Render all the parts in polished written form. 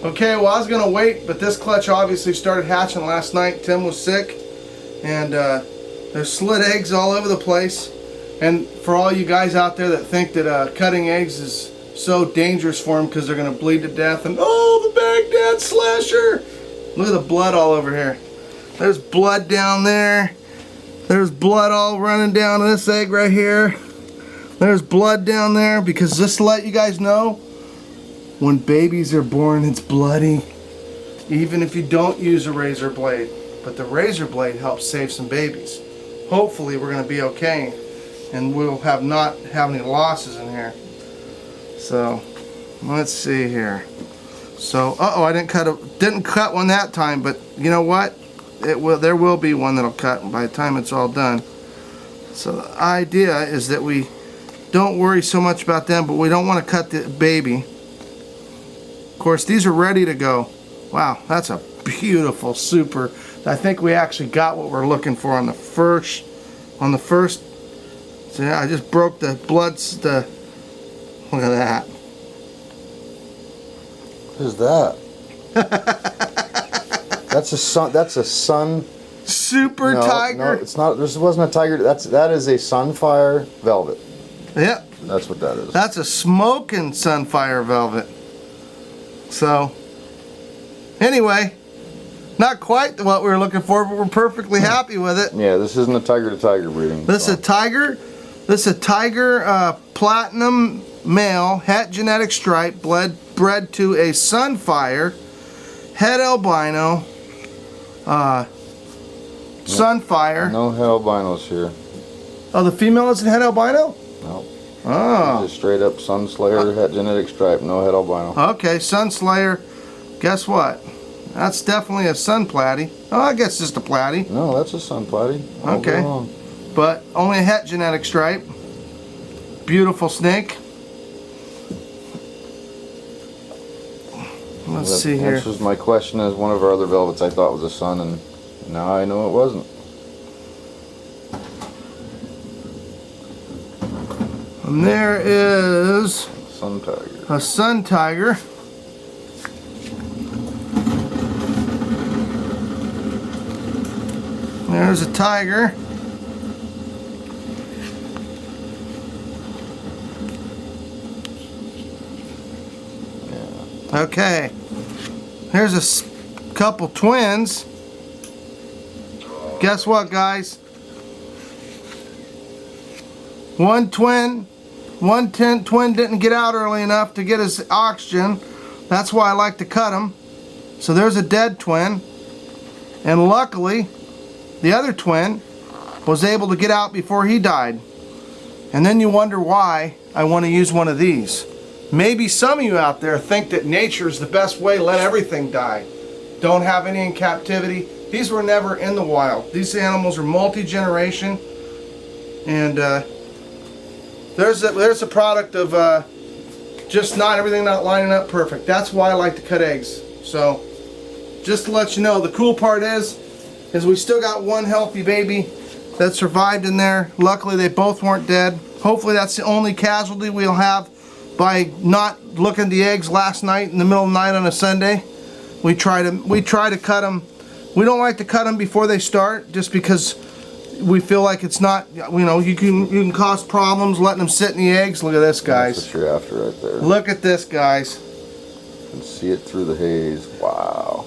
Okay, well I was gonna wait, but this clutch obviously started hatching last night. Tim was sick, and there's slit eggs all over the place. And for all you guys out there that think that cutting eggs is so dangerous for them because they're gonna bleed to death, and oh, the Baghdad slasher! Look at the blood all over here. There's blood down there. There's blood all running down this egg right here. There's blood down there because just to let you guys know, when babies are born, it's bloody. Even if you don't use a razor blade. But the razor blade helps save some babies. Hopefully we're going to be okay. And we'll not have any losses in here. So, let's see here. So, I didn't cut one that time, but you know what? There will be one that'll cut by the time it's all done. So the idea is that we don't worry so much about them, but we don't want to cut the baby. Of course, these are ready to go. Wow, that's a beautiful super. I think we actually got what we're looking for on the first. So yeah, I just broke the bloods. Look at that. What is that? That's a sun. Super tiger. No, it's not. This wasn't a tiger. That is a sunfire velvet. Yep. That's what that is. That's a smoking sunfire velvet. So, anyway, not quite what we were looking for, but we're perfectly happy with it. Yeah, this isn't a tiger to tiger breeding. This is a tiger. This is a tiger platinum male, het genetic stripe, bred to a sunfire, het albino, sunfire. No het albinos here. Oh, the female isn't het albino? No. Oh. Just straight up sun slayer, het genetic stripe, no het albino. Okay, sun slayer. Guess what? That's definitely a sun platy. Oh, I guess just a platy. No, that's a sun platy. Okay. But only a het genetic stripe. Beautiful snake. Let's see here. Answers my question as one of our other velvets I thought was a sun, and now I know it wasn't. And there is Sun tiger. a sun tiger. There's a tiger. Yeah. Okay. Here's a couple twins. Guess what, guys? One twin didn't get out early enough to get his oxygen. That's why I like to cut them. So there's a dead twin. And luckily, the other twin was able to get out before he died. And then you wonder why I want to use one of these. Maybe some of you out there think that nature is the best way, let everything die. Don't have any in captivity. These were never in the wild. These animals are multi-generation. And there's a product of just not everything not lining up perfect. That's why I like to cut eggs. So just to let you know, the cool part is we still got one healthy baby that survived in there. Luckily they both weren't dead. Hopefully that's the only casualty we'll have by not looking at the eggs last night in the middle of the night on a Sunday. We try to cut them. We don't like to cut them before they start, just because we feel like it's not, you can cause problems letting them sit in the eggs. Look at this, guys. That's what you're after right there. Look at this, guys. You can see it through the haze. Wow.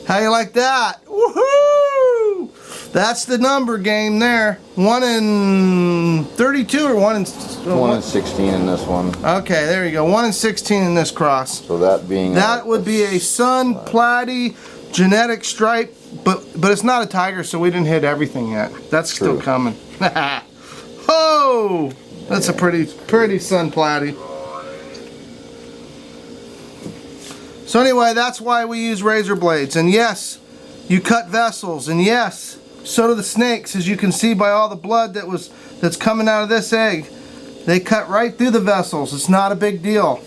How you like that? Woohoo! That's the number game there. 1 in 32 or 1 in 1 in 16 in this one. Okay, there you go. 1 in 16 in this cross. So that being would be a sun platy genetic stripe, but it's not a tiger, so we didn't hit everything yet. That's still coming. Oh, that's a pretty sun platy. So anyway, that's why we use razor blades. And yes, you cut vessels, and yes, so do the snakes, as you can see by all the blood that's coming out of this egg. They cut right through the vessels. It's not a big deal.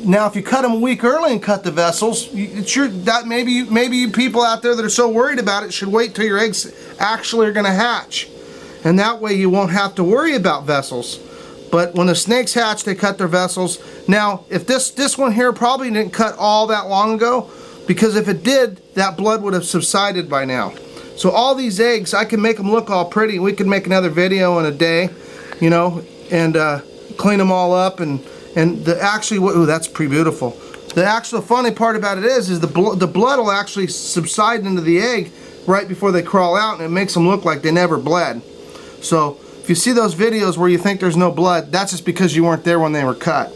Now, if you cut them a week early and cut the vessels, maybe you people out there that are so worried about it should wait till your eggs actually are going to hatch, and that way you won't have to worry about vessels. But when the snakes hatch, they cut their vessels. Now, if this one here probably didn't cut all that long ago, because if it did, that blood would have subsided by now. So all these eggs, I can make them look all pretty. We could make another video in a day, you know, and clean them all up, and actually, ooh, that's pretty beautiful. The actual funny part about it is the blood will actually subside into the egg right before they crawl out, and it makes them look like they never bled. So if you see those videos where you think there's no blood, that's just because you weren't there when they were cut.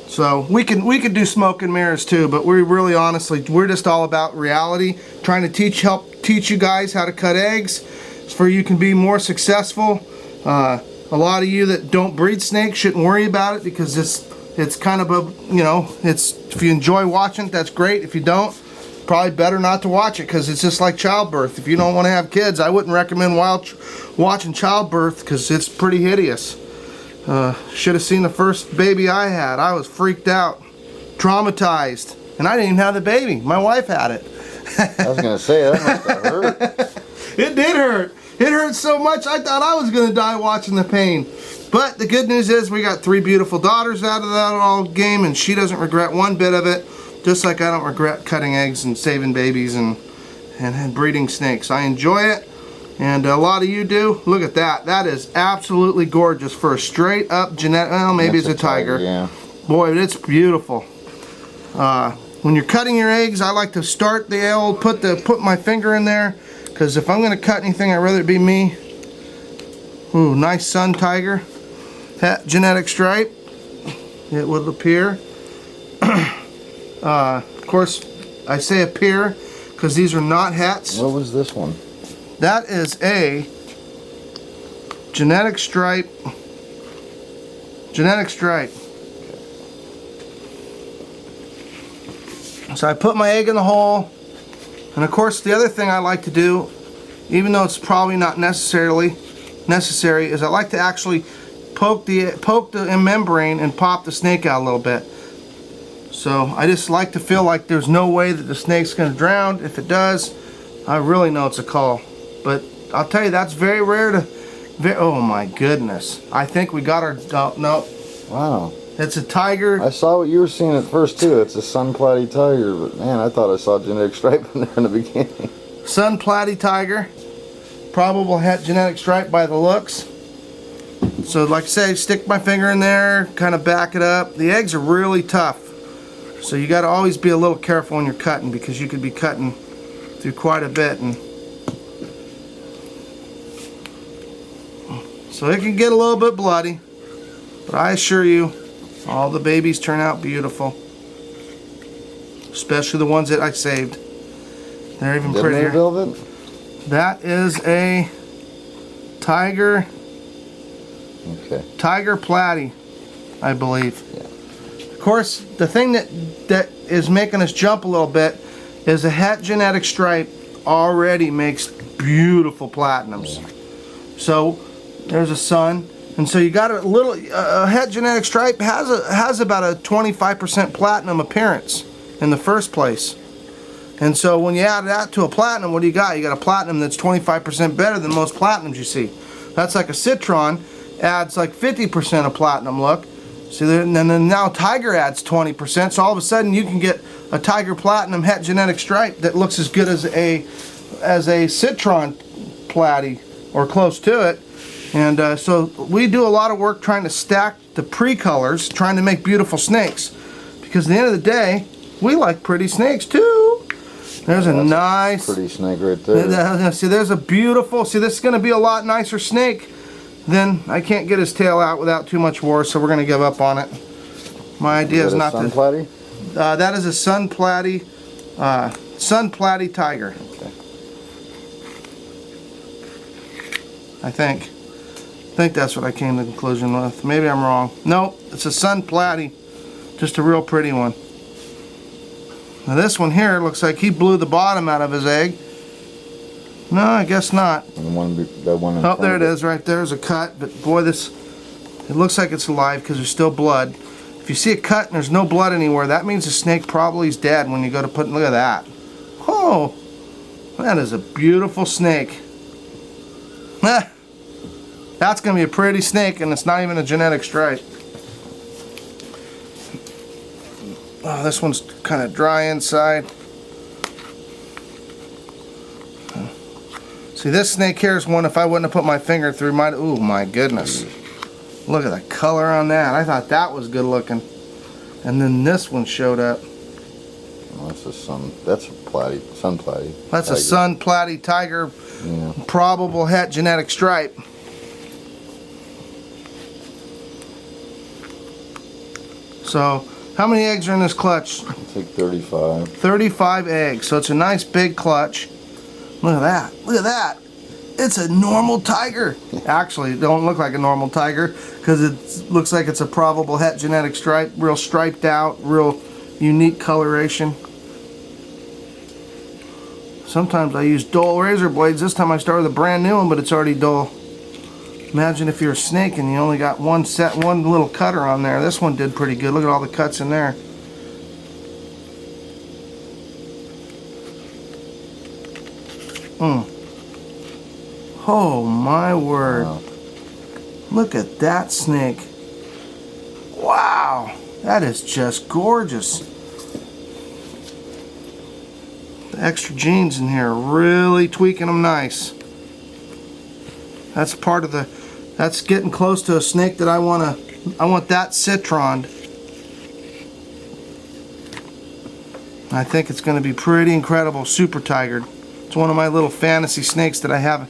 So we could do smoke and mirrors too, but we really honestly, we're just all about reality, trying to help teach you guys how to cut eggs so you can be more successful. A lot of you that don't breed snakes shouldn't worry about it, because it's kind of a, you know, if you enjoy watching it, that's great. If you don't, probably better not to watch it, because it's just like childbirth. If you don't want to have kids, I wouldn't recommend watching childbirth, because it's pretty hideous. Should have seen the first baby I had. I was freaked out, traumatized, and I didn't even have the baby. My wife had it. I was gonna say, that must have hurt. It did hurt. It hurt so much I thought I was gonna die watching the pain. But the good news is we got 3 beautiful daughters out of that all game, and she doesn't regret one bit of it. Just like I don't regret cutting eggs and saving babies and breeding snakes. I enjoy it, and a lot of you do. Look at that. That is absolutely gorgeous for a straight up genetic, well, maybe it's a tiger. Yeah. Boy, it's beautiful. When you're cutting your eggs, I like to start the old, put my finger in there, because if I'm going to cut anything, I'd rather it be me. Ooh, nice sun tiger. That genetic stripe, it would appear. Of course, I say appear because these are not hats. What was this one? That is a genetic stripe. Genetic stripe. So I put my egg in the hole, and of course the other thing I like to do, even though it's probably not necessary, is I like to actually poke the membrane and pop the snake out a little bit. So I just like to feel like there's no way that the snake's going to drown. If it does, I really know it's a call. But I'll tell you, that's very rare to... oh my goodness. I think we got our... oh, no. Wow. It's a tiger. I saw what you were seeing at first too. It's a sun platy tiger, but man, I thought I saw genetic stripe in there in the beginning. Sun platy tiger. Probable het genetic stripe by the looks. So like I say, stick my finger in there, kind of back it up. The eggs are really tough. So you got to always be a little careful when you're cutting, because you could be cutting through quite a bit, and so it can get a little bit bloody, but I assure you all the babies turn out beautiful, especially the ones that I saved. They're even prettier. Velvet? That is a tiger. Okay. Tiger platy, I believe. Yeah. Of course, the thing that is making us jump a little bit is a het genetic stripe already makes beautiful platinums. Yeah. So there's a sun, and so you got a little het genetic stripe has about a 25% platinum appearance in the first place. And so when you add that to a platinum, what do you got? You got a platinum that's 25% better than most platinums you see. That's like a citron adds like 50% of platinum look. See, and then now tiger adds 20%, so all of a sudden you can get a tiger platinum het genetic stripe that looks as good as a citron platy or close to it. And so we do a lot of work trying to stack the pre-colors, trying to make beautiful snakes, because at the end of the day, we like pretty snakes too. There's a nice pretty snake right there. See, there's a beautiful. See, this is going to be a lot nicer snake. Then I can't get his tail out without too much war, so we're going to give up on it. My idea is not to... Sun platy? That is a sun platy tiger. Okay. I think that's what I came to the conclusion with. Maybe I'm wrong. Nope, it's a sun platy. Just a real pretty one. Now this one here looks like he blew the bottom out of his egg. No, I guess not. And that one Oh, there it is, right there's a cut. But boy, it looks like it's alive because there's still blood. If you see a cut and there's no blood anywhere, that means the snake probably is dead when you go to put, look at that. Oh, that is a beautiful snake. That That's going to be a pretty snake, and it's not even a genetic stripe. Oh, this one's kind of dry inside. See, this snake here is one, if I wouldn't have put my finger through, might. Ooh, my goodness. Look at the color on that. I thought that was good looking. And then this one showed up. Well, that's a sun platy. That's a sun platy tiger, Yeah. probable het genetic stripe. So, how many eggs are in this clutch? I think 35. 35 eggs. So it's a nice big clutch. Look at that. Look at that. It's a normal tiger. Actually, it don't look like a normal tiger because it looks like it's a probable het genetic stripe. Real striped out, real unique coloration. Sometimes I use dull razor blades. This time I started with a brand new one, but it's already dull. Imagine if you're a snake and you only got one little cutter on there. This one did pretty good. Look at all the cuts in there. Oh my word. Wow. Look at that snake. Wow. That is just gorgeous. The extra genes in here are really tweaking them nice. That's part of the, that's getting close to a snake that I want that citroned. I think it's going to be pretty incredible, super tigered. It's one of my little fantasy snakes that I have